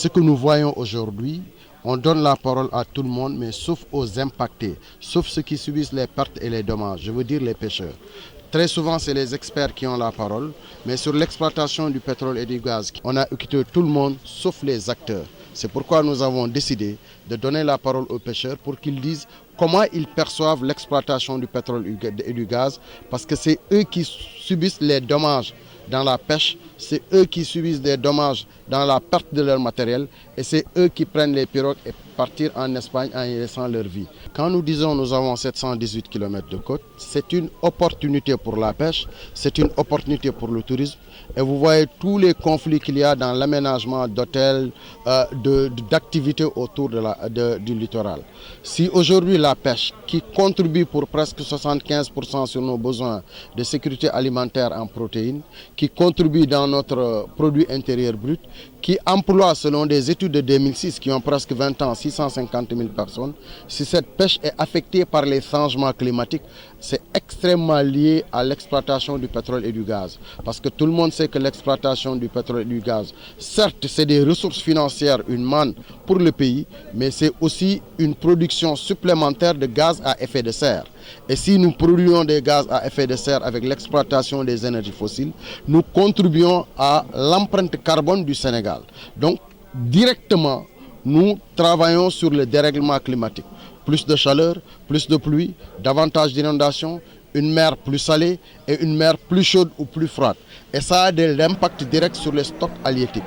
ce que nous voyons aujourd'hui, on donne la parole à tout le monde, mais sauf aux impactés, sauf ceux qui subissent les pertes et les dommages, je veux dire les pêcheurs. Très souvent, c'est les experts qui ont la parole, mais sur l'exploitation du pétrole et du gaz, on a écouté tout le monde, sauf les acteurs. C'est pourquoi nous avons décidé de donner la parole aux pêcheurs pour qu'ils disent comment ils perçoivent l'exploitation du pétrole et du gaz, parce que c'est eux qui subissent les dommages dans la pêche, c'est eux qui subissent des dommages dans la perte de leur matériel et c'est eux qui prennent les pirogues et partir en Espagne en y laissant leur vie. Quand nous disons nous avons 718 km de côte, c'est une opportunité pour la pêche, c'est une opportunité pour le tourisme et vous voyez tous les conflits qu'il y a dans l'aménagement d'hôtels, d'activités autour du littoral. Si aujourd'hui la pêche, qui contribue pour presque 75% sur nos besoins de sécurité alimentaire en protéines, qui contribue dans notre produit intérieur brut, qui emploie selon des études de 2006 qui ont presque 20 ans 650 000 personnes, si cette pêche est affectée par les changements climatiques, c'est extrêmement lié à l'exploitation du pétrole et du gaz. Parce que tout le monde sait que l'exploitation du pétrole et du gaz, certes c'est des ressources financières, une manne pour le pays, mais c'est aussi une production supplémentaire de gaz à effet de serre. Et si nous produisons des gaz à effet de serre avec l'exploitation des énergies fossiles, nous contribuons à l'empreinte carbone du Sénégal. Donc, directement, nous travaillons sur le dérèglement climatique. Plus de chaleur, plus de pluie, davantage d'inondations, une mer plus salée et une mer plus chaude ou plus froide. Et ça a de l'impact direct sur les stocks halieutiques.